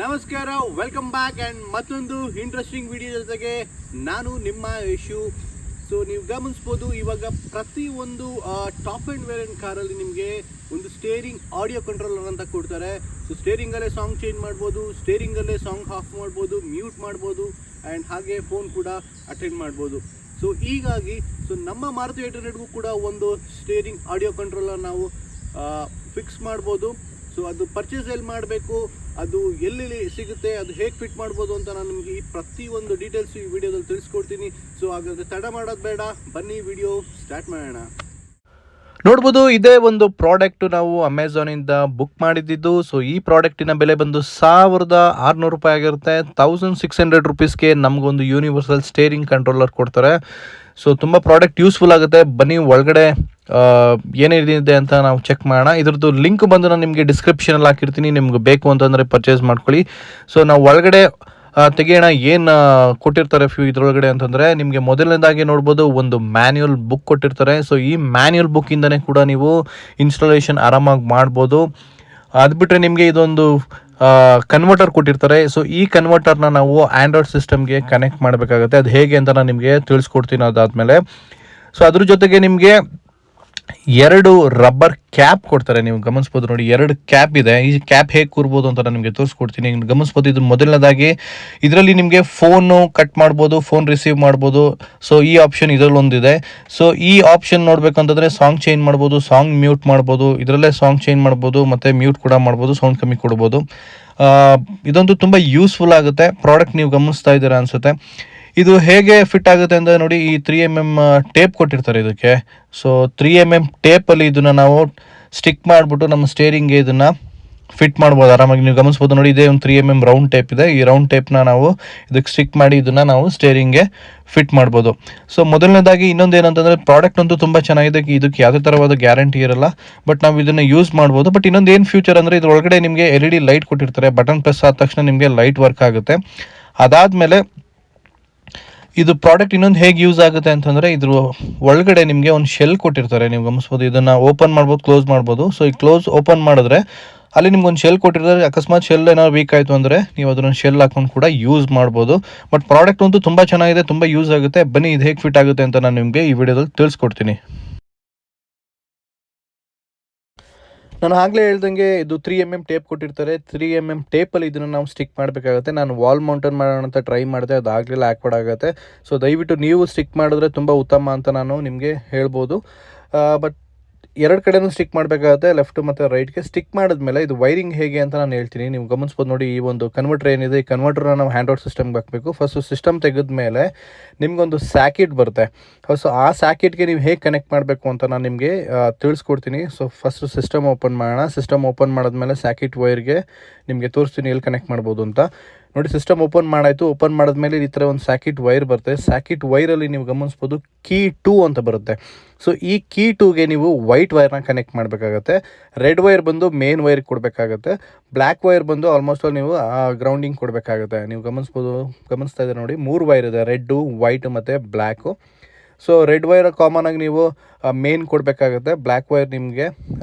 ನಮಸ್ಕಾರ, welcome back and ಮತ್ತೊಂದು interesting video ಜೊತೆಗೆ ನಾನು ನಿಮ್ಮ ಯಶು. ಸೊ ನೀವು ಗಮನಿಸ್ಬೋದು, ಇವಾಗ ಪ್ರತಿಯೊಂದು ಟಾಪ್ ಆ್ಯಂಡ್ ವೇರಿಯಂಟ್ ಕಾರಲ್ಲಿ ನಿಮಗೆ ಒಂದು ಸ್ಟೇರಿಂಗ್ ಆಡಿಯೋ ಕಂಟ್ರೋಲರ್ ಅಂತ ಕೊಡ್ತಾರೆ. ಸೊ ಸ್ಟೇರಿಂಗಲ್ಲೇ ಸಾಂಗ್ ಚೇಂಜ್ ಮಾಡ್ಬೋದು, ಸ್ಟೇರಿಂಗಲ್ಲೇ ಸಾಂಗ್ ಆಫ್ ಮಾಡ್ಬೋದು, ಮ್ಯೂಟ್ ಮಾಡ್ಬೋದು ಆ್ಯಂಡ್ ಹಾಗೆ ಫೋನ್ ಕೂಡ ಅಟೆಂಡ್ ಮಾಡ್ಬೋದು. ಸೊ ಹೀಗಾಗಿ ನಮ್ಮ ಮಾರುತಿ 800ಗೂ ಕೂಡ ಒಂದು ಸ್ಟೇರಿಂಗ್ ಆಡಿಯೋ ಕಂಟ್ರೋಲರ್ ನಾವು ಫಿಕ್ಸ್ ಮಾಡ್ಬೋದು. ಸೊ ಅದು ಪರ್ಚೇಸ್ ಎಲ್ಲಿ ಮಾಡಬೇಕು, ಅದು ಎಲ್ಲಿ ಸಿಗುತ್ತೆ, ಅದು ಹೇಗೆ ಫಿಟ್ ಮಾಡ್ಬೋದು ಅಂತ ನಾನು ನಿಮಗೆ ಈ ಪ್ರತಿಯೊಂದು ಡೀಟೇಲ್ಸ್ ಈ ವಿಡಿಯೋದಲ್ಲಿ ತಿಳಿಸ್ಕೊಡ್ತೀನಿ. ಸೊ ಹಾಗಾದರೆ ತಡ ಮಾಡೋದು ಬೇಡ, ಬನ್ನಿ ವಿಡಿಯೋ ಸ್ಟಾರ್ಟ್ ಮಾಡೋಣ. ನೋಡ್ಬೋದು, ಇದೇ ಒಂದು ಪ್ರಾಡಕ್ಟ್ ನಾವು ಅಮೆಝಾನಿಂದ ಬುಕ್ ಮಾಡಿದ್ದು. ಸೊ ಈ ಪ್ರಾಡಕ್ಟಿನ ಬೆಲೆ ಬಂದು 1600 ರೂಪಾಯಿ ಆಗಿರುತ್ತೆ. 1600 ರುಪೀಸ್ಗೆ ನಮಗೊಂದು ಯೂನಿವರ್ಸಲ್ ಸ್ಟೇರಿಂಗ್ ಕಂಟ್ರೋಲರ್ ಕೊಡ್ತಾರೆ. ಸೊ ತುಂಬ ಪ್ರಾಡಕ್ಟ್ ಯೂಸ್ಫುಲ್ ಆಗುತ್ತೆ. ಬನ್ನಿ ಒಳಗಡೆ ಏನೇನಿದೆ ಅಂತ ನಾವು ಚೆಕ್ ಮಾಡೋಣ. ಇದ್ರದ್ದು ಲಿಂಕ್ ಬಂದು ನಾನು ನಿಮಗೆ ಡಿಸ್ಕ್ರಿಪ್ಷನಲ್ಲಿ ಹಾಕಿರ್ತೀನಿ, ನಿಮ್ಗೆ ಬೇಕು ಅಂತಂದರೆ ಪರ್ಚೇಸ್ ಮಾಡ್ಕೊಳ್ಳಿ. ಸೊ ನಾವು ಒಳಗಡೆ ತೆಗೆಯೋಣ ಏನು ಕೊಟ್ಟಿರ್ತಾರೆ ಇದರೊಳಗಡೆ ಅಂತಂದರೆ, ನಿಮಗೆ ಮೊದಲನೇದಾಗಿ ನೋಡ್ಬೋದು ಒಂದು ಮ್ಯಾನ್ಯುಯಲ್ ಬುಕ್ ಕೊಟ್ಟಿರ್ತಾರೆ. ಸೊ ಈ ಮ್ಯಾನ್ಯುಯಲ್ ಬುಕ್ಕಿಂದನೇ ಕೂಡ ನೀವು ಇನ್ಸ್ಟಾಲೇಷನ್ ಆರಾಮಾಗಿ ಮಾಡ್ಬೋದು. ಅದು ಬಿಟ್ಟರೆ ನಿಮಗೆ ಇದೊಂದು ಕನ್ವರ್ಟರ್ ಕೊಟ್ಟಿರ್ತಾರೆ. ಸೊ ಈ ಕನ್ವರ್ಟರ್ನ ನಾವು ಆ್ಯಂಡ್ರಾಯ್ಡ್ ಸಿಸ್ಟಮ್ಗೆ ಕನೆಕ್ಟ್ ಮಾಡಬೇಕಾಗುತ್ತೆ. ಅದು ಹೇಗೆ ಅಂತ ನಾನು ನಿಮಗೆ ತಿಳಿಸ್ಕೊಡ್ತೀನಿ ಅದಾದಮೇಲೆ. ಸೊ ಅದ್ರ ಜೊತೆಗೆ ನಿಮಗೆ 2 ರಬ್ಬರ್ ಕ್ಯಾಪ್ ಕೊಡ್ತಾರೆ. ನೀವು ಗಮನಿಸ್ಬೋದು ನೋಡಿ, 2 ಕ್ಯಾಪ್ ಇದೆ. ಈ ಕ್ಯಾಪ್ ಹೇಗೆ ಕೂರ್ಬೋದು ಅಂತ ನಾನು ನಿಮಗೆ ತೋರಿಸ್ಕೊಡ್ತೀನಿ. ಗಮನಿಸ್ಬೋದು, ಇದು ಮೊದಲನೇದಾಗಿ ಇದರಲ್ಲಿ ನಿಮಗೆ ಫೋನು ಕಟ್ ಮಾಡ್ಬೋದು, ಫೋನ್ ರಿಸೀವ್ ಮಾಡ್ಬೋದು. ಸೊ ಈ ಆಪ್ಷನ್ ಇದರಲ್ಲಿ ಒಂದಿದೆ. ಸೊ ಈ ಆಪ್ಷನ್ ನೋಡ್ಬೇಕಂತಂದರೆ ಸಾಂಗ್ ಚೇಂಜ್ ಮಾಡ್ಬೋದು, ಸಾಂಗ್ ಮ್ಯೂಟ್ ಮಾಡ್ಬೋದು, ಇದರಲ್ಲೇ ಸಾಂಗ್ ಚೇಂಜ್ ಮಾಡ್ಬೋದು ಮತ್ತು ಮ್ಯೂಟ್ ಕೂಡ ಮಾಡ್ಬೋದು, ಸೌಂಡ್ ಕಮ್ಮಿ ಕೊಡ್ಬೋದು. ಇದೊಂದು ತುಂಬ ಯೂಸ್ಫುಲ್ ಆಗುತ್ತೆ ಪ್ರಾಡಕ್ಟ್. ನೀವು ಗಮನಿಸ್ತಾ ಇದ್ದೀರಾ ಅನಿಸುತ್ತೆ. ಇದು ಹೇಗೆ ಫಿಟ್ ಆಗುತ್ತೆ ಅಂತ ನೋಡಿ, ಈ 3mm ಟೇಪ್ ಕೊಟ್ಟಿರ್ತಾರೆ ಇದಕ್ಕೆ. ಸೊ 3mm ಟೇಪಲ್ಲಿ ಇದನ್ನು ನಾವು ಸ್ಟಿಕ್ ಮಾಡಿಬಿಟ್ಟು ನಮ್ಮ ಸ್ಟೇರಿಂಗ್ಗೆ ಇದನ್ನು ಫಿಟ್ ಮಾಡ್ಬೋದು ಆರಾಮಾಗಿ. ನೀವು ಗಮನಿಸ್ಬೋದು ನೋಡಿ, ಇದೇ ಒಂದು 3mm ರೌಂಡ್ ಟೇಪ್ ಇದೆ. ಈ ರೌಂಡ್ ಟೇಪ್ನ ನಾವು ಇದಕ್ಕೆ ಸ್ಟಿಕ್ ಮಾಡಿ ಇದನ್ನು ನಾವು ಸ್ಟೇರಿಂಗ್ಗೆ ಫಿಟ್ ಮಾಡ್ಬೋದು. ಸೊ ಮೊದಲನೇದಾಗಿ ಇನ್ನೊಂದು ಏನಂತಂದರೆ, ಪ್ರಾಡಕ್ಟ್ ಅಂತೂ ತುಂಬ ಚೆನ್ನಾಗಿದೆ. ಇದಕ್ಕೆ ಯಾವುದೇ ಥರವಾದ ಗ್ಯಾರಂಟಿ ಇರಲ್ಲ, ಬಟ್ ನಾವು ಇದನ್ನು ಯೂಸ್ ಮಾಡ್ಬೋದು. ಬಟ್ ಇನ್ನೊಂದು ಏನು ಫ್ಯೂಚರ್ ಅಂದರೆ, ಇದರೊಳಗಡೆ ನಿಮಗೆ LED ಲೈಟ್ ಕೊಟ್ಟಿರ್ತಾರೆ. ಬಟನ್ ಪ್ರೆಸ್ ಆದ ತಕ್ಷಣ ನಿಮಗೆ ಲೈಟ್ ವರ್ಕ್ ಆಗುತ್ತೆ. ಅದಾದಮೇಲೆ ಇದು ಪ್ರಾಡಕ್ಟ್ ಇನ್ನೊಂದು ಹೇಗೆ ಯೂಸ್ ಆಗುತ್ತೆ ಅಂತಂದರೆ, ಇದ್ರ ಒಳಗಡೆ ನಿಮಗೆ ಒಂದು ಶೆಲ್ ಕೊಟ್ಟಿರ್ತಾರೆ. ನೀವು ಗಮನಿಸ್ಬೋದು, ಇದನ್ನು ಓಪನ್ ಮಾಡ್ಬೋದು, ಕ್ಲೋಸ್ ಮಾಡ್ಬೋದು. ಸೊ ಈ ಕ್ಲೋಸ್ ಓಪನ್ ಮಾಡಿದ್ರೆ ಅಲ್ಲಿ ನಿಮ್ಗೆ ಒಂದು ಶೆಲ್ ಕೊಟ್ಟಿರ್ತಾರೆ. ಅಕಸ್ಮಾತ್ ಶೆಲ್ ಏನಾದ್ರು ವೀಕ್ ಆಯಿತು ಅಂದರೆ ನೀವು ಅದನ್ನು ಶೆಲ್ ಹಾಕೊಂಡು ಕೂಡ ಯೂಸ್ ಮಾಡ್ಬೋದು. ಬಟ್ ಪ್ರಾಡಕ್ಟ್ ಅಂತೂ ತುಂಬ ಚೆನ್ನಾಗಿದೆ, ತುಂಬ ಯೂಸ್ ಆಗುತ್ತೆ. ಬನ್ನಿ ಇದು ಹೇಗೆ ಫಿಟ್ ಆಗುತ್ತೆ ಅಂತ ನಾನು ನಿಮಗೆ ಈ ವಿಡಿಯೋದಲ್ಲಿ ತಿಳಿಸ್ಕೊಡ್ತೀನಿ. ನಾನು ಆಗಲೇ ಹೇಳ್ದಂಗೆ ಇದು 3mm ಟೇಪ್ ಕೊಟ್ಟಿರ್ತಾರೆ. 3mm ಟೇಪಲ್ಲಿ ಇದನ್ನು ನಾವು ಸ್ಟಿಕ್ ಮಾಡಬೇಕಾಗುತ್ತೆ. ನಾನು ವಾಲ್ ಮೌಂಟನ್ ಮಾಡೋಣ ಅಂತ ಟ್ರೈ ಮಾಡಿದೆ, ಅದಾಗಲಿಲ್ಲ, ಆಕ್ವರ್ಡ್ ಆಗುತ್ತೆ. ಸೊ ದಯವಿಟ್ಟು ನೀವು ಸ್ಟಿಕ್ ಮಾಡಿದ್ರೆ ತುಂಬ ಉತ್ತಮ ಅಂತ ನಾನು ನಿಮಗೆ ಹೇಳ್ಬೋದು. ಬಟ್ 2 ಕಡೆನೂ ಸ್ಟಿಕ್ ಮಾಡಬೇಕಾಗುತ್ತೆ, ಲೆಫ್ಟ್ ಮತ್ತು ರೈಟ್ಗೆ. ಸ್ಟಿಕ್ ಮಾಡಿದ್ಮೇಲೆ ಇದು ವೈರಿಂಗ್ ಹೇಗೆ ಅಂತ ನಾನು ಹೇಳ್ತೀನಿ. ನೀವು ಗಮನಿಸ್ಬೋದು ನೋಡಿ, ಈ ಒಂದು ಕನ್ವರ್ಟರ್ ಏನಿದೆ, ಈ ಕನ್ವರ್ಟರ್ನ ನಾವು ಆ್ಯಂಡ್ರಾಯ್ಡ್ ಸಿಸ್ಟಮ್ಗೆ ಹಾಕಬೇಕು. ಫಸ್ಟು ಸಿಸ್ಟಮ್ ತೆಗೆದ್ಮೇಲೆ ನಿಮಗೊಂದು ಸ್ಯಾಕಿಟ್ ಬರುತ್ತೆ. ಸೊ ಆ ಸ್ಯಾಕಿಟ್ಗೆ ನೀವು ಹೇಗೆ ಕನೆಕ್ಟ್ ಮಾಡಬೇಕು ಅಂತ ನಾನು ನಿಮಗೆ ತಿಳಿಸ್ಕೊಡ್ತೀನಿ. ಸೊ ಫಸ್ಟು ಸಿಸ್ಟಮ್ ಓಪನ್ ಮಾಡೋಣ. ಸಿಸ್ಟಮ್ ಓಪನ್ ಮಾಡಿದ್ಮೇಲೆ ಸ್ಯಾಕಿಟ್ ವೈರ್ಗೆ ನಿಮಗೆ ತೋರಿಸ್ತೀನಿ ಎಲ್ಲಿ ಕನೆಕ್ಟ್ ಮಾಡ್ಬೋದು ಅಂತ. ನೋಡಿ, ಸಿಸ್ಟಮ್ ಓಪನ್ ಮಾಡಾಯಿತು. ಓಪನ್ ಮಾಡಿದ್ಮೇಲೆ ಈ ಥರ ಒಂದು ಸ್ಯಾಕಿಟ್ ವೈರ್ ಬರುತ್ತೆ. ಸ್ಯಾಕಿಟ್ ವೈರಲ್ಲಿ ನೀವು ಗಮನಿಸ್ಬೋದು ಕೀ 2 ಅಂತ ಬರುತ್ತೆ. ಸೊ ಈ ಕೀ 2ಗೆ ನೀವು ವೈಟ್ ವೈರ್ನ ಕನೆಕ್ಟ್ ಮಾಡಬೇಕಾಗತ್ತೆ. ರೆಡ್ ವೈರ್ ಬಂದು ಮೇನ್ ವೈರ್ ಕೊಡಬೇಕಾಗತ್ತೆ. ಬ್ಲ್ಯಾಕ್ ವೈರ್ ಬಂದು ಆಲ್ಮೋಸ್ಟ್ ಆಲ್ ನೀವು ಗ್ರೌಂಡಿಂಗ್ ಕೊಡಬೇಕಾಗುತ್ತೆ. ನೀವು ಗಮನಿಸ್ತಾ ಇದ್ದೀರಾ ನೋಡಿ, 3 ವೈರ್ ಇದೆ, ರೆಡ್ಡು, ವೈಟು ಮತ್ತು black. So red wire common ಆಗಿ ನೀವು ಮೇನ್ ಕೊಡಬೇಕಾಗುತ್ತೆ, ಬ್ಲ್ಯಾಕ್ ವೈರ್ ನಿಮಗೆ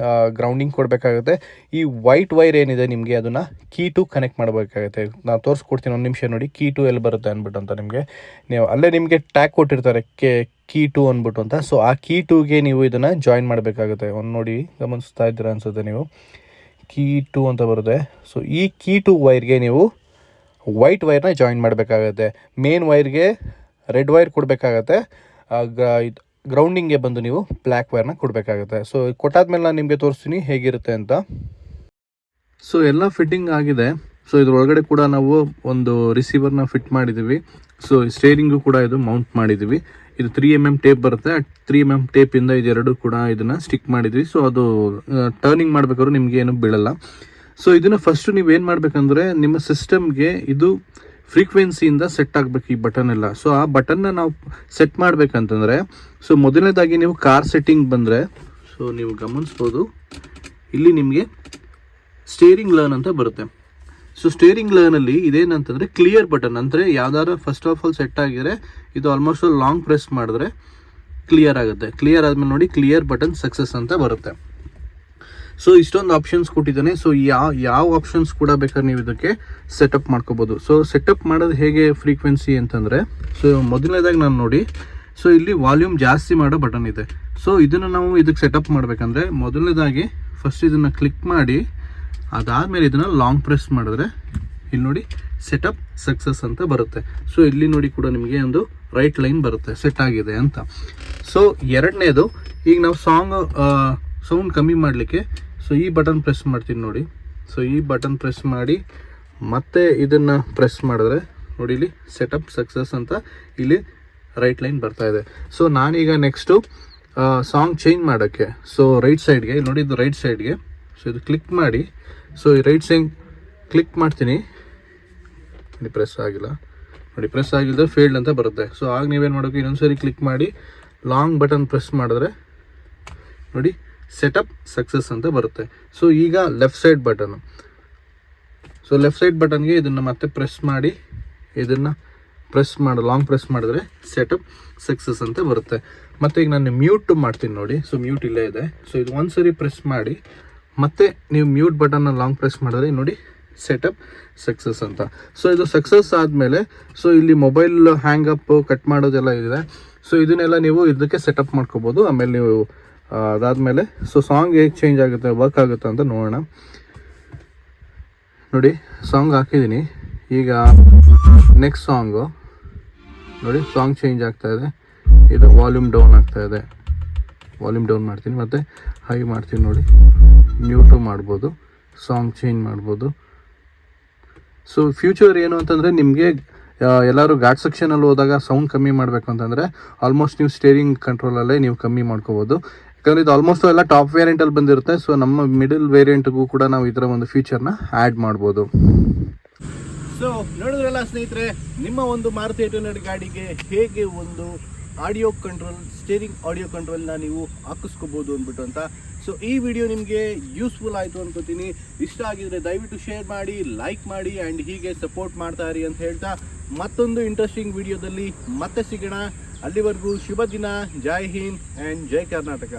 ಗ್ರೌಂಡಿಂಗ್ ಕೊಡಬೇಕಾಗುತ್ತೆ. ಈ ವೈಟ್ ವೈರ್ ಏನಿದೆ ನಿಮಗೆ ಅದನ್ನು ಕೀ 2 ಕನೆಕ್ಟ್ ಮಾಡಬೇಕಾಗುತ್ತೆ. ನಾನು ತೋರಿಸ್ಕೊಡ್ತೀನಿ, ಒಂದು ನಿಮಿಷ ನೋಡಿ ಕೀ 2 ಎಲ್ಲಿ ಬರುತ್ತೆ ಅಂದ್ಬಿಟ್ಟು ಅಂತ. ನೀವು ಅಲ್ಲೇ ನಿಮಗೆ ಟ್ಯಾಗ್ ಕೊಟ್ಟಿರ್ತಾರೆ ಕೀ 2 ಅಂದ್ಬಿಟ್ಟು ಅಂತ. ಸೊ ಆ ಕೀ 2ಗೆ ನೀವು ಇದನ್ನು ಜಾಯಿನ್ ಮಾಡಬೇಕಾಗುತ್ತೆ. ಒಂದು ನೋಡಿ, ಗಮನಿಸ್ತಾ ಇದ್ದೀರಾ ಅನ್ಸುತ್ತೆ ನೀವು, ಕೀ 2 ಅಂತ ಬರುತ್ತೆ. ಸೊ ಈ ಕೀ 2 ವೈರ್ಗೆ ನೀವು ವೈಟ್ ವೈರ್ನ ಜಾಯಿನ್ ಮಾಡಬೇಕಾಗತ್ತೆ. ಮೇನ್ ವೈರ್ಗೆ ರೆಡ್ ವೈರ್ ಕೊಡಬೇಕಾಗತ್ತೆ. ಗ್ರೌಂಡಿಂಗ್ಗೆ ಬಂದು ನೀವು ಬ್ಲ್ಯಾಕ್ ವೈರ್ನ ಕೊಡಬೇಕಾಗುತ್ತೆ. ಸೊ ಕೊಟ್ಟಾದ್ಮೇಲೆ ನಾನು ನಿಮಗೆ ತೋರಿಸ್ತೀನಿ ಹೇಗಿರುತ್ತೆ ಅಂತ. ಸೊ ಎಲ್ಲ ಫಿಟ್ಟಿಂಗ್ ಆಗಿದೆ. ಸೊ ಇದ್ರೊಳಗಡೆ ಕೂಡ ನಾವು ಒಂದು ರಿಸೀವರ್ನ ಫಿಟ್ ಮಾಡಿದ್ದೀವಿ. ಸೊ ಸ್ಟೇರಿಂಗು ಕೂಡ ಇದು ಮೌಂಟ್ ಮಾಡಿದ್ದೀವಿ. ಇದು 3mm ಟೇಪ್ ಬರುತ್ತೆ. 3mm ಟೇಪಿಂದ ಇದೆರಡು ಕೂಡ ಇದನ್ನು ಸ್ಟಿಕ್ ಮಾಡಿದ್ವಿ. ಸೊ ಅದು ಟರ್ನಿಂಗ್ ಮಾಡಬೇಕಾದ್ರೂ ನಿಮಗೆ ಏನು ಬೀಳಲ್ಲ. ಸೊ ಇದನ್ನು ಫಸ್ಟು ನೀವೇನು ಮಾಡಬೇಕಂದ್ರೆ, ನಿಮ್ಮ ಸಿಸ್ಟಮ್ಗೆ ಇದು ಫ್ರೀಕ್ವೆನ್ಸಿಯಿಂದ ಸೆಟ್ ಆಗಬೇಕು ಈ ಬಟನ್ ಎಲ್ಲ. ಸೊ ಆ ಬಟನ್ನ ನಾವು ಸೆಟ್ ಮಾಡಬೇಕಂತಂದರೆ, ಸೊ ಮೊದಲನೇದಾಗಿ ನೀವು ಕಾರ್ ಸೆಟ್ಟಿಂಗ್ ಬಂದರೆ, ಸೊ ನೀವು ಗಮನಿಸ್ಬೋದು ಇಲ್ಲಿ ನಿಮಗೆ ಸ್ಟೇರಿಂಗ್ ಲರ್ನ್ ಅಂತ ಬರುತ್ತೆ. ಸೊ ಸ್ಟೇರಿಂಗ್ ಲರ್ನಲ್ಲಿ ಇದೇನಂತಂದರೆ ಕ್ಲಿಯರ್ ಬಟನ್, ಅಂದರೆ ಯಾವ್ದಾದ್ರು ಫಸ್ಟ್ ಆಫ್ ಆಲ್ ಸೆಟ್ ಆಗಿದ್ರೆ ಇದು ಆಲ್ಮೋಸ್ಟ್ ಲಾಂಗ್ ಪ್ರೆಸ್ ಮಾಡಿದ್ರೆ ಕ್ಲಿಯರ್ ಆಗುತ್ತೆ. ಕ್ಲಿಯರ್ ಆದಮೇಲೆ ನೋಡಿ ಕ್ಲಿಯರ್ ಬಟನ್ ಸಕ್ಸಸ್ ಅಂತ ಬರುತ್ತೆ. ಸೊ ಇಷ್ಟೊಂದು ಆಪ್ಷನ್ಸ್ ಕೊಟ್ಟಿದ್ದಾನೆ. ಸೊ ಯಾವ ಆಪ್ಷನ್ಸ್ ಕೂಡ ಬೇಕಾದ್ರೆ ನೀವು ಇದಕ್ಕೆ ಸೆಟಪ್ ಮಾಡ್ಕೋಬೋದು. ಸೊ ಸೆಟಪ್ ಮಾಡೋದು ಹೇಗೆ ಫ್ರೀಕ್ವೆನ್ಸಿ ಅಂತಂದರೆ, ಸೊ ಮೊದಲನೇದಾಗಿ ನಾನು ನೋಡಿ, ಸೊ ಇಲ್ಲಿ ವಾಲ್ಯೂಮ್ ಜಾಸ್ತಿ ಮಾಡೋ ಬಟನ್ ಇದೆ. ಸೊ ಇದನ್ನು ನಾವು ಇದಕ್ಕೆ ಸೆಟಪ್ ಮಾಡಬೇಕಂದ್ರೆ ಮೊದಲನೇದಾಗಿ ಫಸ್ಟ್ ಇದನ್ನು ಕ್ಲಿಕ್ ಮಾಡಿ, ಅದಾದಮೇಲೆ ಇದನ್ನು ಲಾಂಗ್ ಪ್ರೆಸ್ ಮಾಡಿದ್ರೆ ಇಲ್ಲಿ ನೋಡಿ ಸೆಟಪ್ ಸಕ್ಸಸ್ ಅಂತ ಬರುತ್ತೆ. ಸೊ ಇಲ್ಲಿ ನೋಡಿ ಕೂಡ ನಿಮಗೆ ಒಂದು ರೈಟ್ ಲೈನ್ ಬರುತ್ತೆ ಸೆಟ್ ಆಗಿದೆ ಅಂತ. ಸೊ ಎರಡನೇದು, ಈಗ ನಾವು ಸೌಂಡ್ ಕಮ್ಮಿ ಮಾಡಲಿಕ್ಕೆ ಸೊ ಈ ಬಟನ್ ಪ್ರೆಸ್ ಮಾಡ್ತೀನಿ ನೋಡಿ. ಸೊ ಈ ಬಟನ್ ಪ್ರೆಸ್ ಮಾಡಿ ಮತ್ತೆ ಇದನ್ನು ಪ್ರೆಸ್ ಮಾಡಿದ್ರೆ ನೋಡಿ ಇಲ್ಲಿ ಸೆಟಪ್ ಸಕ್ಸಸ್ ಅಂತ ಇಲ್ಲಿ ರೈಟ್ ಲೈನ್ ಬರ್ತಾ ಇದೆ. ಸೊ ನಾನೀಗ ನೆಕ್ಸ್ಟು ಸಾಂಗ್ ಚೇಂಜ್ ಮಾಡೋಕ್ಕೆ ಸೊ ರೈಟ್ ಸೈಡ್ಗೆ ನೋಡಿ, ಇದು ರೈಟ್ ಸೈಡ್ಗೆ ಸೊ ಇದು ಕ್ಲಿಕ್ ಮಾಡಿ, ಸೊ ಈ ರೈಟ್ ಸೈಡ್ ಕ್ಲಿಕ್ ಮಾಡ್ತೀನಿ, ನೋಡಿ ಪ್ರೆಸ್ ಆಗಿಲ್ಲ, ನೋಡಿ ಪ್ರೆಸ್ ಆಗಿಲ್ಲದೆ ಫೇಲ್ಡ್ ಅಂತ ಬರುತ್ತೆ. ಸೊ ಆಗ ನೀವೇನು ಮಾಡೋಕೆ, ಇನ್ನೊಂದ್ಸರಿ ಕ್ಲಿಕ್ ಮಾಡಿ ಲಾಂಗ್ ಬಟನ್ ಪ್ರೆಸ್ ಮಾಡಿದ್ರೆ ನೋಡಿ ಸೆಟಪ್ ಸಕ್ಸಸ್ ಅಂತ ಬರುತ್ತೆ. ಸೊ ಈಗ left side button, so left side ಬಟನ್ಗೆ ಇದನ್ನು ಮತ್ತೆ ಪ್ರೆಸ್ ಮಾಡಿ, ಇದನ್ನು ಲಾಂಗ್ ಪ್ರೆಸ್ ಮಾಡಿದ್ರೆ ಸೆಟಪ್ ಸಕ್ಸಸ್ ಅಂತ ಬರುತ್ತೆ. ಮತ್ತು ಈಗ ನಾನು ಮ್ಯೂಟ್ ಮಾಡ್ತೀನಿ ನೋಡಿ. ಸೊ ಮ್ಯೂಟ್ ಇಲ್ಲೇ ಇದೆ. ಸೊ ಇದು ಒಂದ್ಸರಿ ಪ್ರೆಸ್ ಮಾಡಿ ಮತ್ತೆ ನೀವು ಮ್ಯೂಟ್ ಬಟನ್ನ ಲಾಂಗ್ ಪ್ರೆಸ್ ಮಾಡಿದ್ರೆ ನೋಡಿ ಸೆಟಪ್ ಸಕ್ಸಸ್ ಅಂತ. ಸೊ ಇದು ಸಕ್ಸಸ್ ಆದಮೇಲೆ ಸೊ ಇಲ್ಲಿ ಮೊಬೈಲ್ ಹ್ಯಾಂಗ್ ಅಪ್ ಕಟ್ ಮಾಡೋದೆಲ್ಲ ಇದೆ. ಸೊ ಇದನ್ನೆಲ್ಲ ನೀವು ಇದಕ್ಕೆ ಸೆಟಪ್ ಮಾಡ್ಕೋಬೋದು. ಆಮೇಲೆ ನೀವು ಅದಾದಮೇಲೆ ಸೊ ಸಾಂಗ್ ಹೇಗೆ ಚೇಂಜ್ ಆಗುತ್ತೆ, ವರ್ಕ್ ಆಗುತ್ತೆ ಅಂತ ನೋಡೋಣ. ನೋಡಿ ಸಾಂಗ್ ಹಾಕಿದ್ದೀನಿ. ಈಗ ನೆಕ್ಸ್ಟ್ ಸಾಂಗು ನೋಡಿ ಸಾಂಗ್ ಚೇಂಜ್ ಆಗ್ತಾ ಇದೆ. ಇದು ವಾಲ್ಯೂಮ್ ಡೌನ್ ಆಗ್ತಾ ಇದೆ. ವಾಲ್ಯೂಮ್ ಡೌನ್ ಮಾಡ್ತೀನಿ, ಮತ್ತು ಹೈ ಮಾಡ್ತೀನಿ ನೋಡಿ. ಮ್ಯೂಟು ಮಾಡ್ಬೋದು, ಸಾಂಗ್ ಚೇಂಜ್ ಮಾಡ್ಬೋದು. ಸೊ ಫ್ಯೂಚರ್ ಏನು ಅಂತಂದರೆ, ನಿಮಗೆ ಎಲ್ಲರೂ ಘಾಟ್ ಸೆಕ್ಷನಲ್ಲಿ ಹೋದಾಗ ಸೌಂಡ್ ಕಮ್ಮಿ ಮಾಡಬೇಕು ಅಂತಂದರೆ ಆಲ್ಮೋಸ್ಟ್ ನೀವು ಸ್ಟೇರಿಂಗ್ ಕಂಟ್ರೋಲಲ್ಲೇ ನೀವು ಕಮ್ಮಿ ಮಾಡ್ಕೋಬೋದು. ಯಾಕಂದರೆ ಇದು ಆಲ್ಮೋಸ್ಟ್ ಎಲ್ಲ ಟಾಪ್ ವೇರಿಯಂಟಲ್ಲಿ ಬಂದಿರುತ್ತೆ. ಸೊ ನಮ್ಮ ಮಿಡಲ್ ವೇರಿಯಂಟ್ಗೂ ಕೂಡ ನಾವು ಇದರ ಒಂದು ಫೀಚರ್ನ ಆ್ಯಡ್ ಮಾಡ್ಬೋದು. ಸೊ ನೋಡಿದ್ರಲ್ಲ ಸ್ನೇಹಿತರೆ, ನಿಮ್ಮ ಒಂದು ಮಾರುತಿ 800 ಗಾಡಿಗೆ ಹೇಗೆ ಒಂದು ಆಡಿಯೋ ಕಂಟ್ರೋಲ್, ಸ್ಟೇರಿಂಗ್ ಆಡಿಯೋ ಕಂಟ್ರೋಲ್ನ ನೀವು ಹಾಕಿಸ್ಕೋಬೋದು ಅಂದ್ಬಿಟ್ಟು ಅಂತ. ಸೊ ಈ ವಿಡಿಯೋ ನಿಮಗೆ ಯೂಸ್ಫುಲ್ ಆಯಿತು ಅನ್ಕೋತೀನಿ. ಇಷ್ಟ ಆಗಿದ್ರೆ ದಯವಿಟ್ಟು ಶೇರ್ ಮಾಡಿ, ಲೈಕ್ ಮಾಡಿ, ಆ್ಯಂಡ್ ಹೀಗೆ ಸಪೋರ್ಟ್ ಮಾಡ್ತಾ ಇರಿ ಅಂತ ಹೇಳ್ತಾ ಮತ್ತೊಂದು ಇಂಟ್ರೆಸ್ಟಿಂಗ್ ವಿಡಿಯೋದಲ್ಲಿ ಮತ್ತೆ ಸಿಗೋಣ. ಅಲ್ಲಿವರೆಗೂ ಶುಭ ದಿನ. ಜೈ ಹಿಂದ್ ಆ್ಯಂಡ್ ಜೈ ಕರ್ನಾಟಕ.